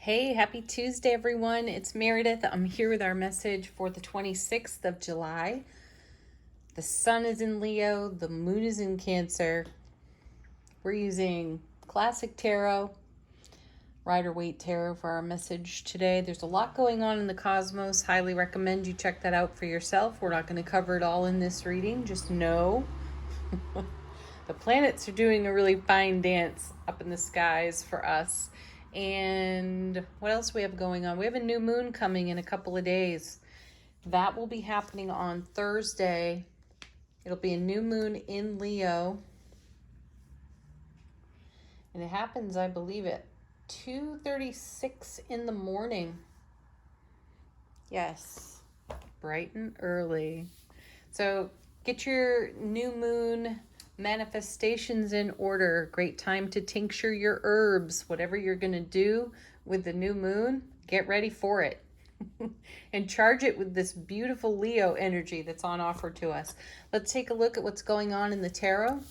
Hey, happy Tuesday, everyone. It's Meredith. I'm here with our message for the 26th of July. The sun is in Leo, the moon is in Cancer. We're using classic tarot, Rider-Waite tarot for our message today. There's a lot going on in the cosmos. Highly recommend you check that out for yourself. We're not going to cover it all in this reading. Just know the planets are doing a really fine dance up in the skies for us. And what else we have going on? We have a new moon coming in a couple of days. That will be happening on Thursday. It'll be a new moon in Leo. And it happens, I believe, at 2:36 in the morning. Yes, bright and early. So get your new moon manifestations in order. Great time to tincture your herbs. Whatever you're going to do with the new moon, get ready for it. And charge it with this beautiful Leo energy that's on offer to us. Let's take a look at what's going on in the tarot.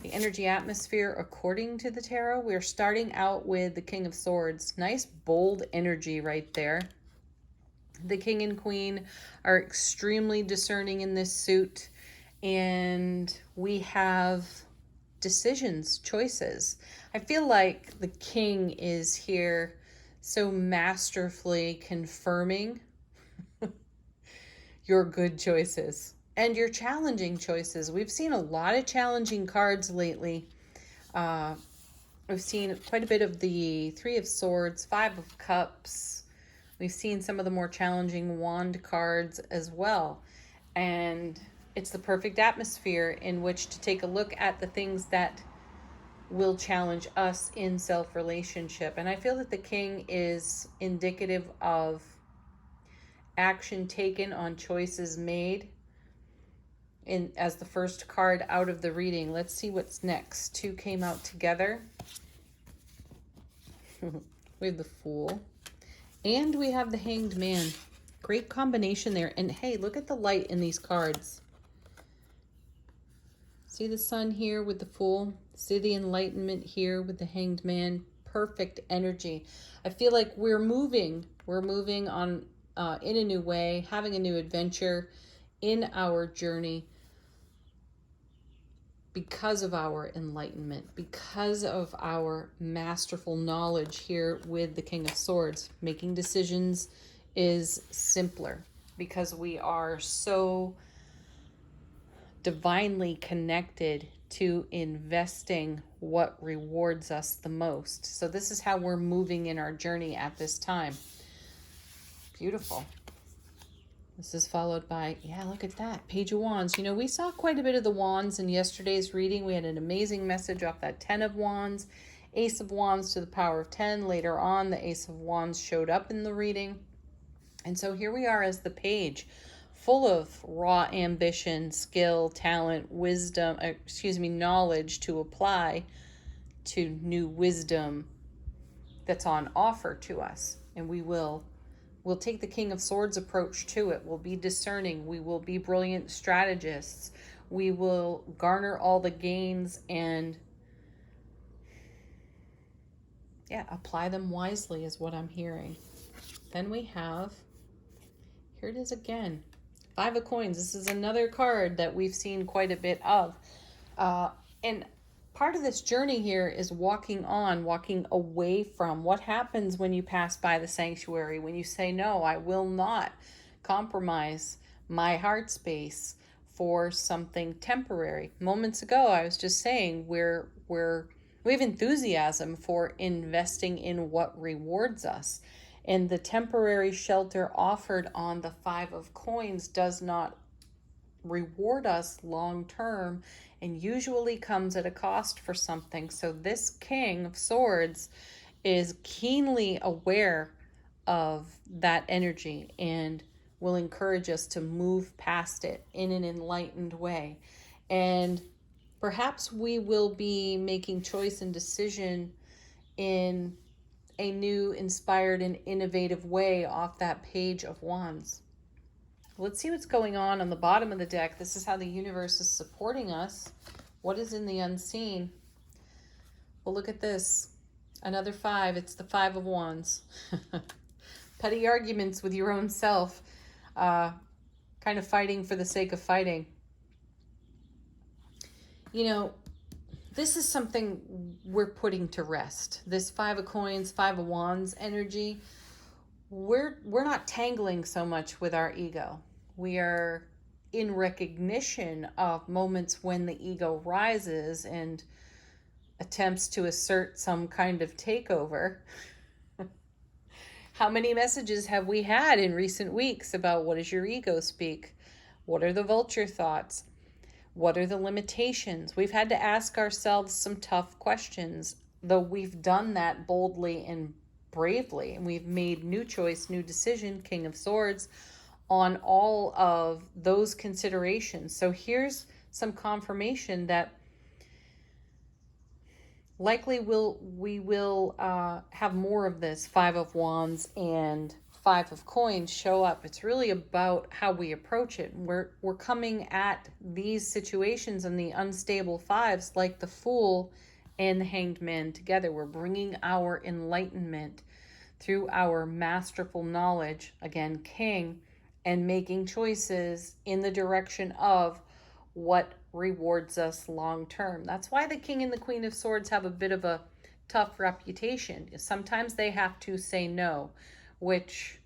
The energy atmosphere according to the tarot. We're starting out with the King of Swords. Nice bold energy right there. The King and Queen are extremely discerning in this suit. And we have decisions, choices. I feel like the King is here so masterfully confirming your good choices and your challenging choices. We've seen a lot of challenging cards lately. We've seen quite a bit of the Three of Swords, Five of Cups. We've seen some of the more challenging wand cards as well. And it's the perfect atmosphere in which to take a look at the things that will challenge us in self-relationship. And I feel that the King is indicative of action taken on choices made in as the first card out of the reading. Let's see what's next. Two came out together. We have the Fool. And we have the Hanged Man. Great combination there. And hey, look at the light in these cards. See the Sun here with the Fool. See the Enlightenment here with the Hanged Man. Perfect energy. I feel like we're moving. We're moving on in a new way, having a new adventure in our journey because of our enlightenment, because of our masterful knowledge here with the King of Swords. Making decisions is simpler because we are so divinely connected to investing what rewards us the most. So this is how we're moving in our journey at this time. Beautiful. This is followed by, yeah, look at that, Page of Wands. You know, we saw quite a bit of the Wands in yesterday's reading. We had an amazing message off that 10 of Wands, Ace of Wands to the power of 10. Later on, the Ace of Wands showed up in the reading. And so here we are as the Page, full of raw ambition, skill, talent, wisdom, knowledge to apply to new wisdom that's on offer to us. And we'll take the King of Swords approach to it. We'll be discerning. We will be brilliant strategists. We will garner all the gains and apply them wisely is what I'm hearing. Then we have, here it is again, Five of Coins. This is another card that we've seen quite a bit of. And part of this journey here is walking away from what happens when you pass by the sanctuary, when you say, no, I will not compromise my heart space for something temporary. Moments ago, I was just saying we have enthusiasm for investing in what rewards us. And the temporary shelter offered on the Five of Coins does not reward us long term and usually comes at a cost for something. So this King of Swords is keenly aware of that energy and will encourage us to move past it in an enlightened way. And perhaps we will be making choice and decision in a new, inspired, and innovative way off that Page of Wands. Let's see what's going on the bottom of the deck. This is how the universe is supporting us. What is in the unseen? Well, look at this. Another 5. It's the 5 of Wands. Petty arguments with your own self. Kind of fighting for the sake of fighting. You know, this is something we're putting to rest. This 5 of Coins, 5 of Wands energy. We're not tangling so much with our ego. We are in recognition of moments when the ego rises and attempts to assert some kind of takeover. How many messages have we had in recent weeks about what does your ego speak? What are the vulture thoughts? What are the limitations? We've had to ask ourselves some tough questions, though we've done that boldly and bravely. And we've made new choice, new decision, King of Swords, on all of those considerations. So here's some confirmation that likely we will have more of this 5 of Wands and 5 of Coins show up. It's really about how we approach it. We're coming at these situations and the unstable 5s like the Fool and the Hanged Man together. We're bringing our enlightenment through our masterful knowledge, again, King, and making choices in the direction of what rewards us long term. That's why the King and the Queen of Swords have a bit of a tough reputation. Sometimes they have to say no, which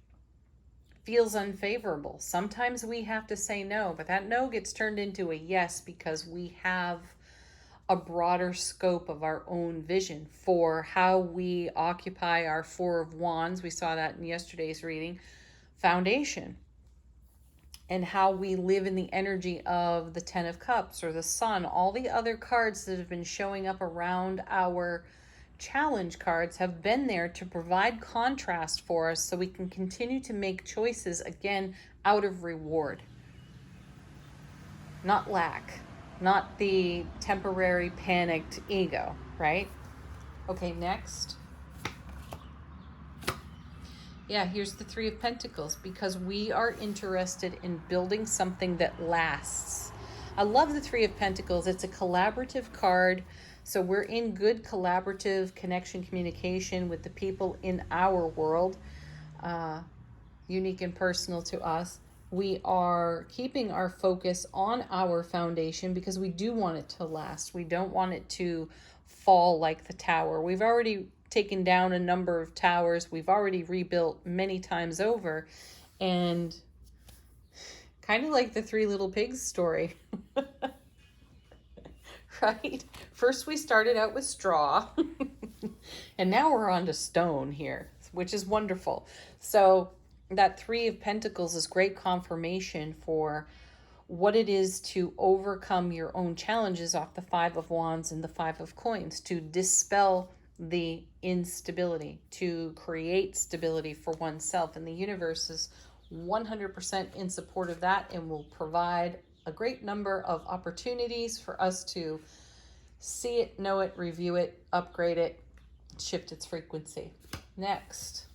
feels unfavorable. Sometimes we have to say no, but that no gets turned into a yes because we have a broader scope of our own vision for how we occupy our 4 of Wands. We saw that in yesterday's reading. Foundation. And how we live in the energy of the 10 of Cups or the Sun. All the other cards that have been showing up around our challenge cards have been there to provide contrast for us so we can continue to make choices, again, out of reward. Not lack. Not the temporary panicked ego, right? Okay, next. Yeah, here's the 3 of Pentacles, because we are interested in building something that lasts. I love the 3 of Pentacles. It's a collaborative card. So we're in good collaborative connection, communication with the people in our world, unique and personal to us. We are keeping our focus on our foundation because we do want it to last. We don't want it to fall like the tower. We've already taken down a number of towers. We've already rebuilt many times over. And kind of like the 3 Little Pigs story. Right? First we started out with straw. And now we're on to stone here, which is wonderful. So that 3 of Pentacles is great confirmation for what it is to overcome your own challenges off the 5 of Wands and the 5 of Coins, to dispel the instability, to create stability for oneself. And the universe is 100% in support of that and will provide a great number of opportunities for us to see it, know it, review it, upgrade it, shift its frequency. Next,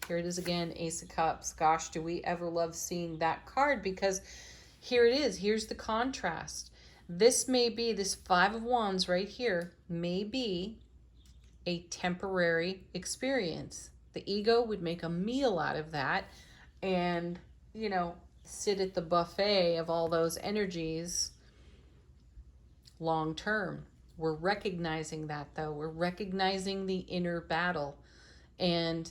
here it is again, Ace of Cups. Gosh, do we ever love seeing that card, because here it is. Here's the contrast. This may be, this 5 of Wands right here may be a temporary experience. The ego would make a meal out of that and, you know, sit at the buffet of all those energies long term. We're recognizing that, though. We're recognizing the inner battle and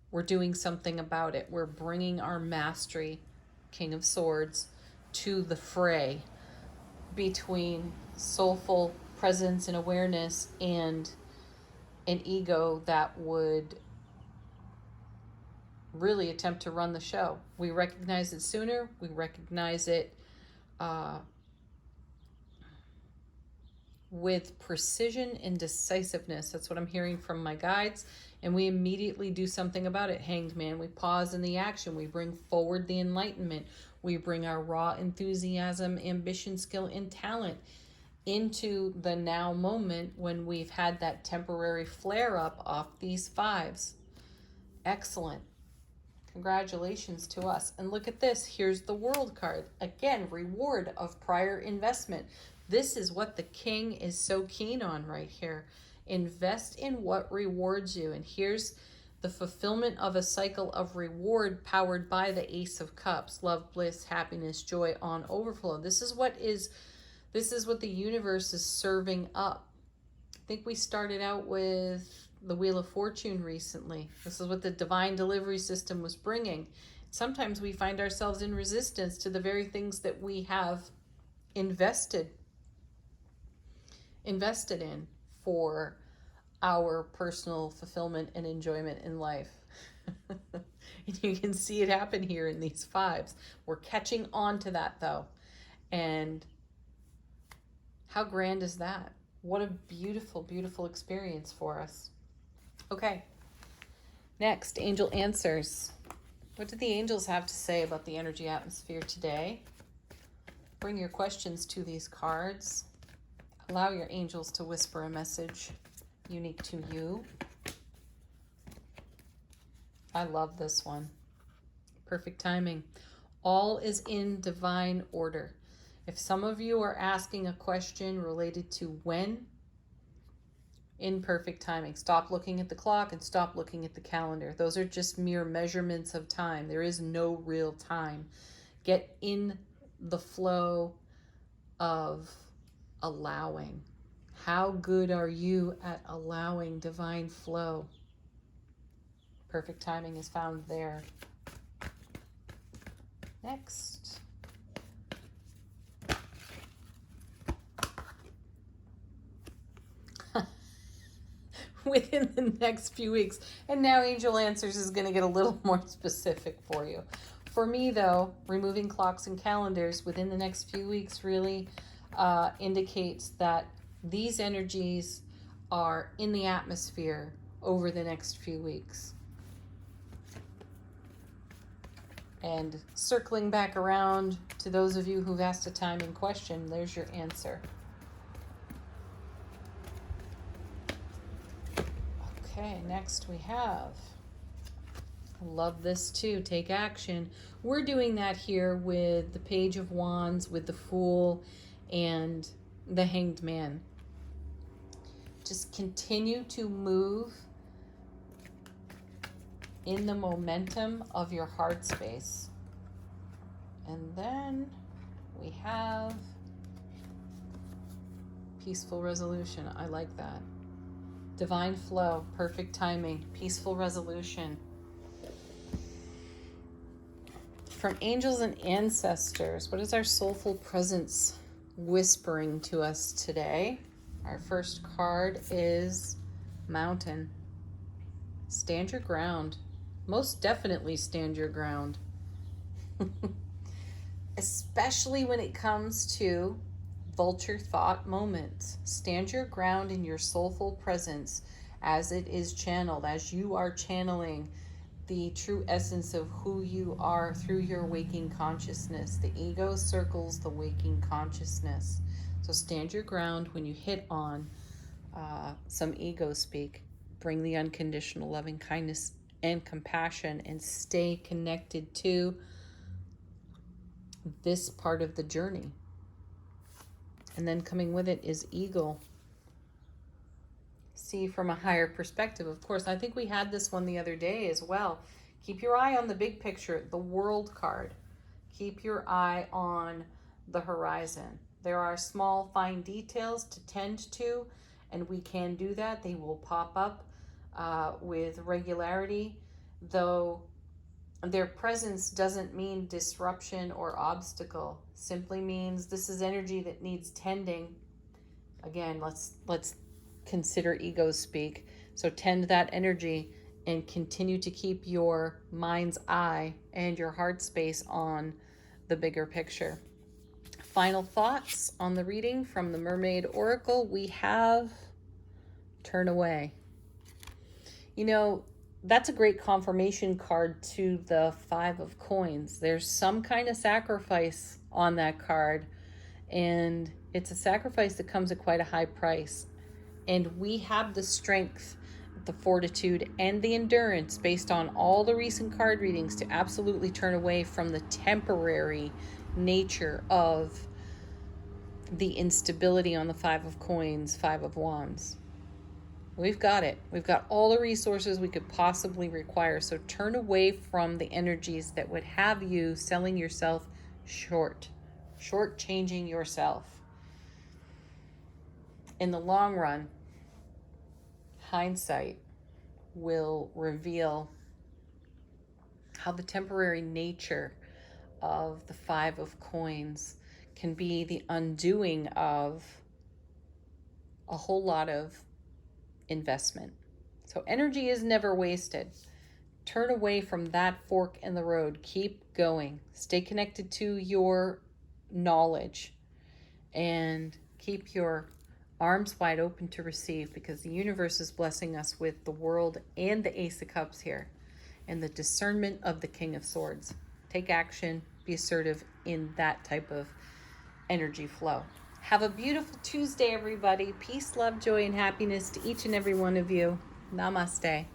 we're doing something about it. We're bringing our mastery, King of Swords, to the fray between soulful presence and awareness and an ego that would really attempt to run the show. We recognize it sooner. We recognize it with precision and decisiveness. That's what I'm hearing from my guides. And we immediately do something about it. Hanged Man. We pause in the action. We bring forward the enlightenment. We bring our raw enthusiasm, ambition, skill, and talent into the now moment when we've had that temporary flare up off these 5s. Excellent. Congratulations to us. And look at this. Here's the World card. Again, reward of prior investment. This is what the King is so keen on right here, Invest in what rewards you. And here's the fulfillment of a cycle of reward powered by the Ace of Cups. Love, bliss, happiness, joy on overflow. This is what the universe is serving up. I think we started out with the Wheel of Fortune recently. This is what the divine delivery system was bringing. Sometimes we find ourselves in resistance to the very things that we have invested in for our personal fulfillment and enjoyment in life. And you can see it happen here in these fives. We're catching on to that though. And how grand is that? What a beautiful, beautiful experience for us. Okay. Next, angel answers. What do the angels have to say about the energy atmosphere today? Bring your questions to these cards. Allow your angels to whisper a message unique to you. I love this one. Perfect timing. All is in divine order. If some of you are asking a question related to when, in perfect timing. Stop looking at the clock and stop looking at the calendar. Those are just mere measurements of time. There is no real time. Get in the flow of allowing. How good are you at allowing divine flow? Perfect timing is found there. Next. Within the next few weeks. And now Angel Answers is going to get a little more specific for you. For me, though, removing clocks and calendars within the next few weeks really indicates that these energies are in the atmosphere over the next few weeks. And circling back around to those of you who've asked a timing question, there's your answer. Okay, next we have, I love this too, take action. We're doing that here with the Page of Wands, with the Fool, and the Hanged Man. Just continue to move in the momentum of your heart space. And then we have peaceful resolution. I like that. Divine flow, perfect timing, peaceful resolution. From angels and ancestors, what is our soulful presence whispering to us today? Our first card is Mountain. Stand your ground. Most definitely stand your ground. Especially when it comes to vulture thought moments. Stand your ground in your soulful presence as it is channeled, as you are channeling the true essence of who you are through your waking consciousness. The ego circles the waking consciousness. So stand your ground when you hit on some ego speak. Bring the unconditional loving kindness and compassion and stay connected to this part of the journey. And then coming with it is Eagle. See from a higher perspective. Of course, I think we had this one the other day as well. Keep your eye on the big picture, the World card. Keep your eye on the horizon. There are small, fine details to tend to, and we can do that. They will pop up with regularity, though their presence doesn't mean disruption or obstacle. Simply means this is energy that needs tending. Again, let's consider ego speak. So tend that energy and continue to keep your mind's eye and your heart space on the bigger picture. Final thoughts on the reading from the Mermaid Oracle. We have Turn Away. You know, that's a great confirmation card to the Five of Coins. There's some kind of sacrifice on that card, and it's a sacrifice that comes at quite a high price. And we have the strength, the fortitude, and the endurance based on all the recent card readings to absolutely turn away from the temporary nature of the instability on the Five of Coins, Five of Wands. We've got it. We've got all the resources we could possibly require. So turn away from the energies that would have you selling yourself short-changing yourself. In the long run, hindsight will reveal how the temporary nature of the Five of Coins can be the undoing of a whole lot of investment. So energy is never wasted. Turn away from that fork in the road. Keep going. Stay connected to your knowledge and keep your arms wide open to receive, because the universe is blessing us with the World and the Ace of Cups here and the discernment of the King of Swords. Take action. Be assertive in that type of energy flow. Have a beautiful Tuesday, everybody. Peace, love, joy, and happiness to each and every one of you. Namaste.